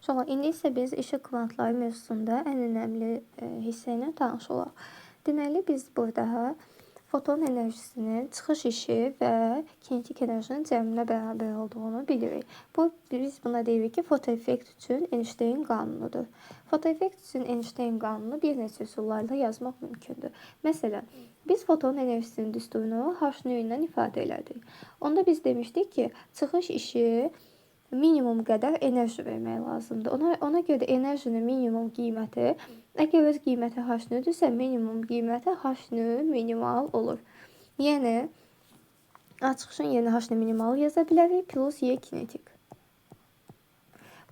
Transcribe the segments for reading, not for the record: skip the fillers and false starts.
Sonra indi isə biz işıq kvantları mövzusunda ən önəmli hissə ilə tanış olaq. Deməli, biz burada foton enerjisinin çıxış işi və kinetik enerjinin cəminə bərabər olduğunu bilirik. Biz buna deyirik ki, fotoeffekt üçün Einstein qanunudur. Fotoeffekt üçün Einstein qanunu bir neçə üsullarla yazmaq mümkündür. Məsələn, biz foton enerjisinin düsturunu H növ ilə ifadə elədik. Onda biz demişdik ki, çıxış işi minimum qədər enerji vermək lazımdır. Ona görə də enerjinin minimum qiyməti, əgər öz qiyməti H növ-dürsə, minimum qiyməti H növ minimal olur. Yəni, çıxışın yerinə H növ minimal yaza bilərik, plus Y kinetik.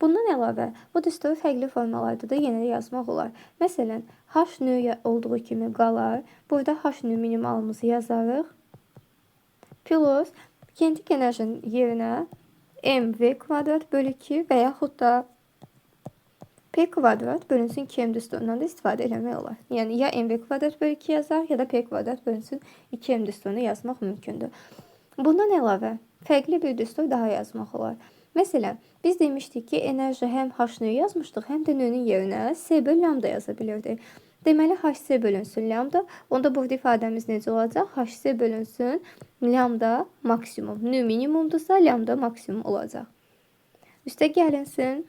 Bundan əlavə, bu düsturu fərqli formalarda da yenə də yazmaq olar. Məsələn, H növ olduğu kimi qalar. Burada H növ minimalımızı yazarıq. Plus kinetik enerjinin yerinə mv kvadrat bölü 2 və yaxud da p kvadrat bölünsün 2m düsturundan da istifadə eləmək olar. Yəni, ya mv kvadrat bölü 2 yazar, ya da p kvadrat bölünsün 2m düsturunu yazmaq mümkündür. Bundan əlavə, fərqli bir düstur daha yazmaq olar. Məsələn, biz demişdik ki, enerji həm H növ yazmışdıq, həm də növün yerinə S bölü lambda yaza bilirdik. Deməli, HC bölünsün lambda. Onda burada ifadəmiz necə olacaq? HC bölünsün lambda maksimum. Növ minimumdursa, lambda maksimum olacaq. Üstə gəlinsin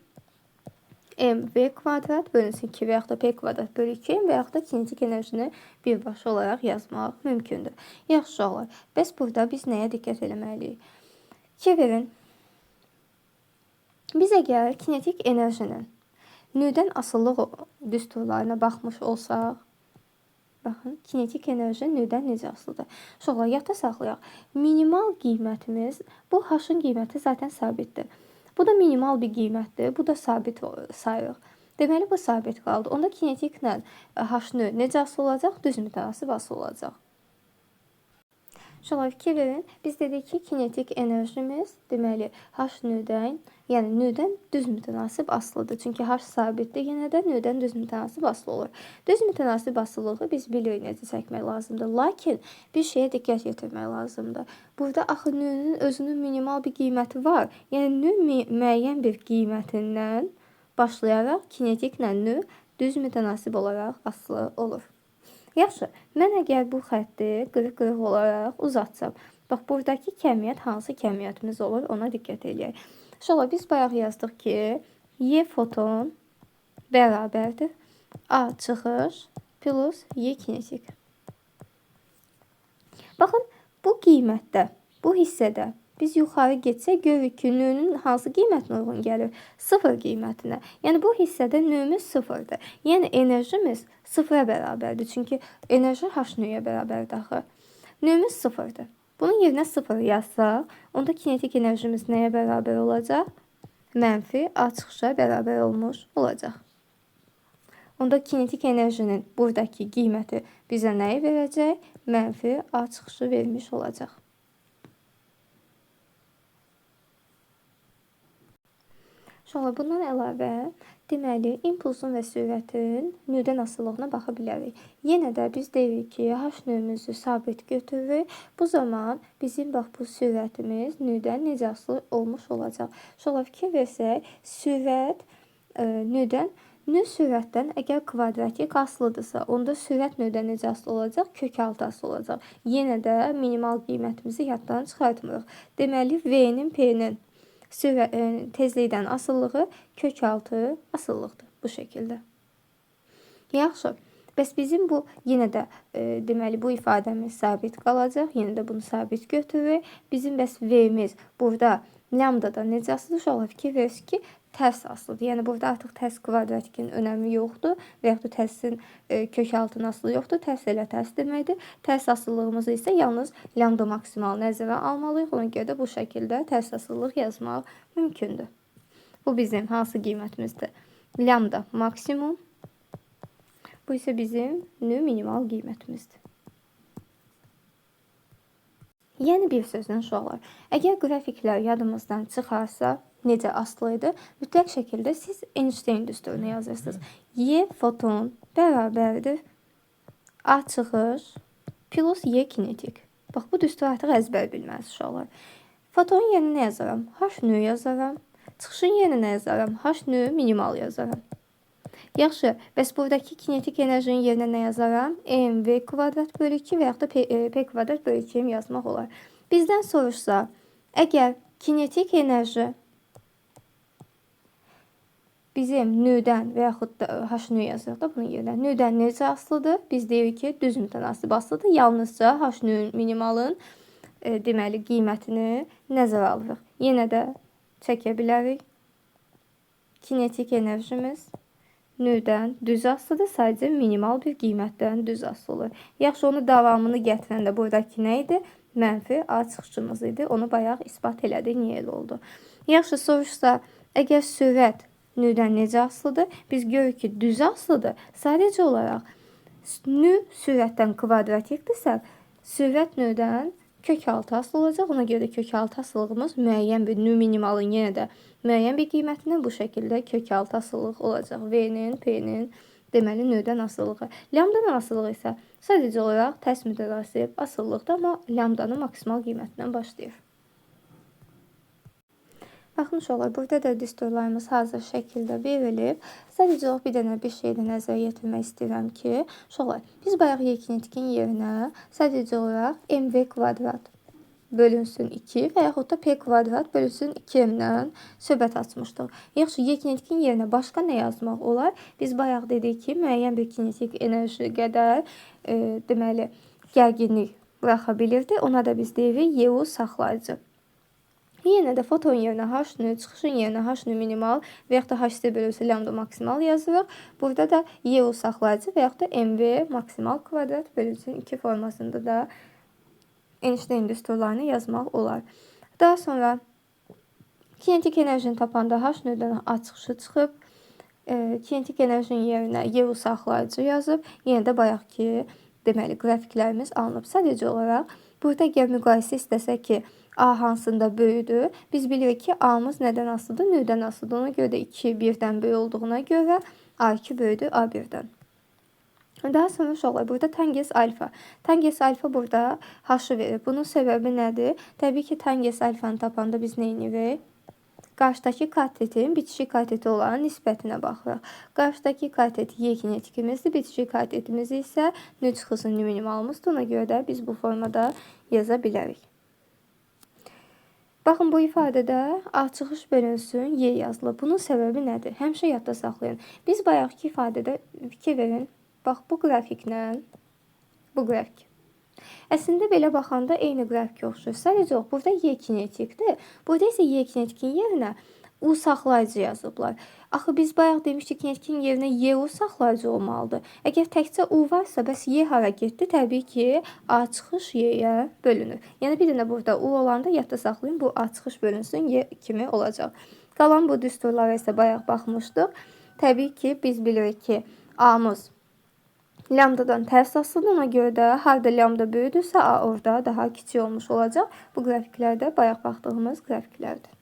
mv kvadrat bölünsün 2 və yaxud da p kvadrat bölü 2 və yaxud da kinetik enerjini birbaşa olaraq yazmaq mümkündür. Yaxşı olar. Bəs burada biz nəyə diqqət eləməliyik? Verin. Biz əgər kinetik enerjinin növdən asıllıq düsturlarına baxmış olsaq, baxın, kinetik enerji növdən necə asılıdır? Sonra yadda saxlayaq. Minimal qiymətimiz, bu H-ın qiyməti zaten sabitdir. Bu da minimal bir qiymətdir, bu da sabit sayırıq. Deməli, bu sabit qaldı. Onda kinetiklə H-növ necə asılı olacaq? Düz mütənasib asılı olacaq. Şöyle fikir verin. Biz dedik ki, kinetik enerjimiz deməli H-növdən, yəni növdən düz mütənasib asılıdır. Çünki H sabitdir, yenə də növdən düz mütənasib asılı olur. Düz mütənasib asılılığı biz bilirik necə çəkmək lazımdır. Lakin bir şeyə diqqət yetirmək lazımdır. Burada axı növün özünün minimal bir qiyməti var. Yəni növ müəyyən bir qiymətindən başlayaraq kinetiklə növ düz mütənasib olaraq asılı olur. Yaxşı, mən əgər bu xətti qırıq-qırıq olaraq uzatsam, bax, buradakı kəmiyyət hansı kəmiyyətimiz olur, ona diqqət edək. Şöyle biz bayaq yazdıq ki, Y foton bərabərdir A çıxış plus Y kinetik. Baxın, bu qiymətdə, bu hissədə biz yuxarı getsək, görürük ki, növün hansı qiymətinə uyğun gəlir? 0 qiymətinə. Yəni, bu hissədə növümüz 0-dır. Yəni, enerjimiz 0-a bərabərdir. Çünki enerji H növyə bərabərdir axı. Növümüz 0-dır. Bunun yerinə 0 yazsaq, onda kinetik enerjimiz nəyə bərabər olacaq? Mənfi A çıxışa bərabər olmuş olacaq. Onda kinetik enerjinin buradakı qiyməti bizə nəyi verəcək? Mənfi A çıxışı vermiş olacaq. Sonra bundan əlavə, deməli, impulsun və sürətin növdən asılılığına baxa bilərik. Yenə də biz deyirik ki, H növümüzü sabit götürürük. Bu zaman bizim bax, bu sürətimiz növdən necə asılı olmuş olacaq. Sonra fikir versək, sürət növdən, növ sürətdən əgər kvadratik asılıdırsa, onda sürət növdən necə asılı olacaq? Kök altı asılı olacaq. Yenə də minimal qiymətimizi yaddan çıxartmırıq. Deməli, V-nin P-nin tezlikdən asılılığı kök altı asılılıqdır. Bu şəkildə. Yaxşı. Bəs bizim bu, yenə də deməli, bu ifadəmiz sabit qalacaq. Yenə də bunu sabit götürürük. Bizim bəs V-miz burada lambdada necə asılıdır? Şöyle fikir verirsiniz ki, tərs asılıdır. Yəni, burada artıq tərs kvadratikin önəmi yoxdur və yaxud da tərsin kök altına asılı yoxdur. Tərs elə tərs deməkdir. Tərs asılılığımızı isə yalnız lambda maksimal nəzərə almalıyıq. Ona görə də bu şəkildə tərs asılılıq yazmaq mümkündür. Bu bizim hansı qiymətimizdir? Lambda maksimum. Bu isə bizim növ minimal qiymətimizdir. Yəni bir sözlə uşaqlar, əgər qrafiklər yadımızdan çıxarsa, necə asılıydı? Mütləq şəkildə siz Einstein düsturunu yazırsınız. Y foton bərabərdir A çıxış plus Y kinetik. Bax, bu düsturu artıq əzbər bilməlisiniz uşaqlar. Fotonun yerinə nə yazaram? H növ yazaram. Çıxışın yerinə nə yazaram? H-nü minimal yazaram. Yaxşı, bəs buradakı kinetik enerjinin yerinə nə yazaram? mv kvadrat bölü 2 və yaxud da p kvadrat bölü 2 yazmaq olar. Bizdən soruşsa, əgər kinetik enerji bizim nüdən və yaxud da h-nü yazırıq da bunun yerinə. Nüdən necə asılıdır? Biz deyirik ki, düz mütənasib asılıdır. Yalnızca h-nü minimalın deməli qiymətini nəzərə alırıq. Yenə də çəkə bilərik. Kinetik enerjimiz nüdən düz asılıdır. Sadəcə minimal bir qiymətdən düz asılı. Yaxşı, onu davamını gətirəndə buradakı nə idi? Mənfi A çıxışımız idi. Onu bayaq isbat elədik. Niyə elə oldu? Yaxşı, soruşsa, əgər sürət nüdən necə asılıdır? Biz görürük ki, düz asılıdır. Sadəcə olaraq nü sürətdən kvadratikdirsə, sürət nüdən kök altı asılı olacaq. Ona görə də kök altı asılılığımız müəyyən bir nü minimalın yenə də müəyyən bir qiymətindən bu şəkildə kök altı asılılıq olacaq. V-nin, P-nin deməli nüdən asılılığı. Lambdanın asılılığı isə sadəcə olaraq tərs mütənasib asılılıqdır, amma lambdanın maksimal qiymətindən başlayır. Baxmış olar, burada da distorlarımız hazır şəkildə verilib. Sadəcə olaraq bir dənə bir şeydə nəzərə yetirmək istəyirəm ki, uşaqlar, biz bayaq Y kinetikin yerinə sadəcə olaraq mv kvadrat bölünsün 2 və yaxud da p kvadrat bölünsün 2m-dən söhbət açmışdıq. Yaxşı, Y kinetikin yerinə başqa nə yazmaq olar? Biz bayaq dedik ki, müəyyən bir kinetik enerji qədər deməli gərginlik buraxa bilirdi. Ona da biz deyirik YU saxlayıcı. Yenə də foton yerinə H-nü, çıxışın yerinə H-nü minimal və yaxud da HC bölünsün lambda maksimal yazırıq. Burada da YU saxlayıcı və yaxud da MV maksimal kvadrat bölünsün 2 formasında da Einstein düsturlarını yazmaq olar. Daha sonra kinetik enerjini tapanda H-nüdən A çıxışı çıxıb, kinetik enerjinin yerinə YU saxlayıcı yazıb, yenə də bayaq ki, deməli qrafiklərimiz alınıb. Sadəcə olaraq burada əgər müqayisə istəsək ki, A hansında böyüdür? Biz bilirik ki, A'mız nədən asılıdır? Nüdən asılıdır. Ona görə də 2 birdən böyük olduğuna görə A2 böyüdür A1-dən. Daha sonra uşaqlar, burada tangens alfa. Tangens alfa burada H-ı verir. Bunun səbəbi nədir? Təbii ki, tangens alfanı tapanda biz nə edirik? Qarşıdakı katetin bitişik kateti olan nisbətinə baxırıq. Qarşıdakı katet Y kinetikimizdir. Bitişik katetimiz isə nü çıxısının minimalımızdır. Ona görə də biz bu formada yaza bilərik. Baxın, bu ifadədə A çıxış bölünsün Y yazılır. Bunun səbəbi nədir? Həmişə yadda saxlayın. Biz bayaqki ifadədə fikir verin. Bax, bu qrafiklə bu qrafik. Əslində belə baxanda eyni qrafik oxşur. Sadəcə ox, burada Y kinetikdir. Burada isə Y kinetikin yerinə U saxlayıcı yazıblar. Axı biz bayaq demişdik kinetikin yerinə YU saxlayıcı olmalıdır. Əgər təkcə U varsa, bəs Y hara getdi? Təbii ki, A çıxış Y-yə bölünür. Yəni bir dənə burada U olanda yadda saxlayın, bu A çıxış bölünsün Y kimi olacaq. Qalan bu düsturlara isə bayaq baxmışdıq. Təbii ki, biz bilirik ki, A'mız lambdadan tərs asılıdır. Ona görə də harda lambda böyüdürsə, A orada daha kiçik olmuş olacaq. Bu qrafiklərdə bayaq baxdığımız qrafiklərdir.